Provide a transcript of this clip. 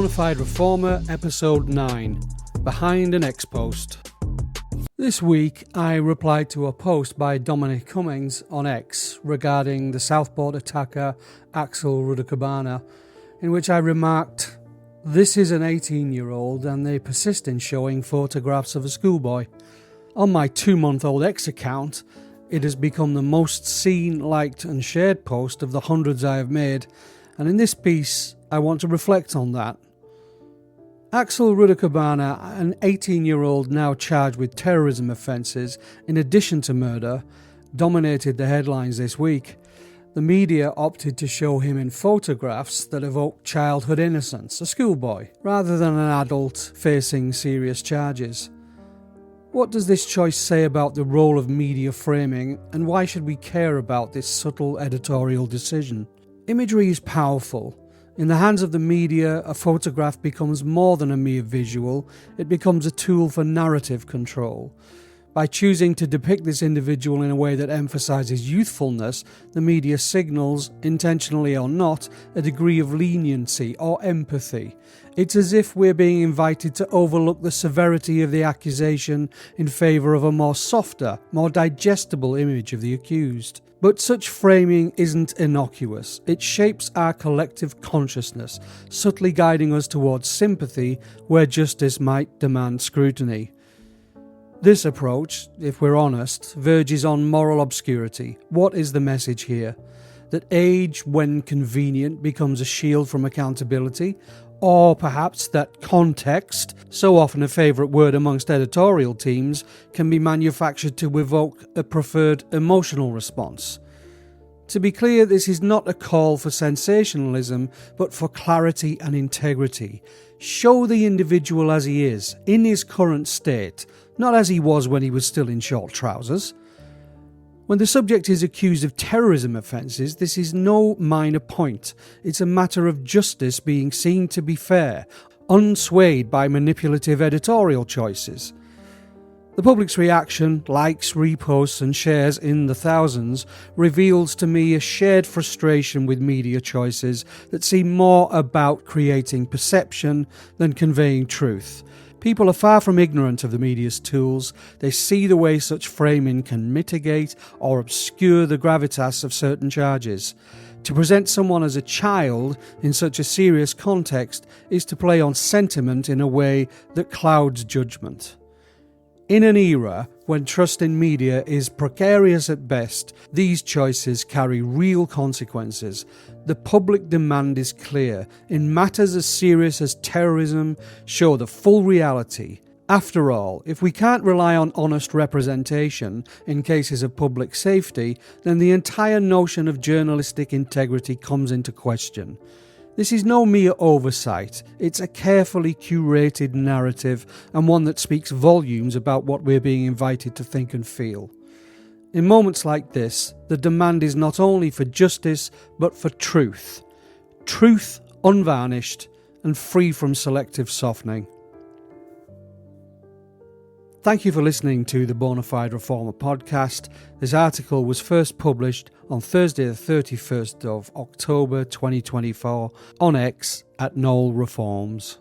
Bonafide Reformer, Episode 9, Behind an X-Post. This week, I replied to a post by Dominic Cummings on X regarding the Southport attacker Axel Rudakubana, in which I remarked, "This is an 18-year-old and they persist in showing photographs of a schoolboy." On my 2-month-old X account, it has become the most seen, liked and shared post of the hundreds I have made, and in this piece I want to reflect on that. Axel Rudakubana, an 18-year-old now charged with terrorism offences in addition to murder, dominated the headlines this week. The media opted to show him in photographs that evoke childhood innocence, a schoolboy, rather than an adult facing serious charges. What does this choice say about the role of media framing, and why should we care about this subtle editorial decision? Imagery is powerful. In the hands of the media, a photograph becomes more than a mere visual, it becomes a tool for narrative control. By choosing to depict this individual in a way that emphasises youthfulness, the media signals, intentionally or not, a degree of leniency or empathy. It's as if we're being invited to overlook the severity of the accusation in favour of a more softer, more digestible image of the accused. But such framing isn't innocuous. It shapes our collective consciousness, subtly guiding us towards sympathy where justice might demand scrutiny. This approach, if we're honest, verges on moral obscurity. What is the message here? That age, when convenient, becomes a shield from accountability? Or perhaps that context, so often a favourite word amongst editorial teams, can be manufactured to evoke a preferred emotional response. To be clear, this is not a call for sensationalism, but for clarity and integrity. Show the individual as he is, in his current state, not as he was when he was still in short trousers. When the subject is accused of terrorism offences, this is no minor point. It's a matter of justice being seen to be fair, unswayed by manipulative editorial choices. The public's reaction, likes, reposts and shares in the thousands, reveals to me a shared frustration with media choices that seem more about creating perception than conveying truth. People are far from ignorant of the media's tools. They see the way such framing can mitigate or obscure the gravitas of certain charges. To present someone as a child in such a serious context is to play on sentiment in a way that clouds judgment. In an era when trust in media is precarious at best, these choices carry real consequences. The public demand is clear. In matters as serious as terrorism, show the full reality. After all, if we can't rely on honest representation in cases of public safety, then the entire notion of journalistic integrity comes into question. This is no mere oversight, it's a carefully curated narrative and one that speaks volumes about what we're being invited to think and feel. In moments like this, the demand is not only for justice but for truth. Truth unvarnished and free from selective softening. Thank you for listening to the Bonafide Reformer podcast. This article was first published on Thursday the 31st of October 2024 on X at Noel Reforms.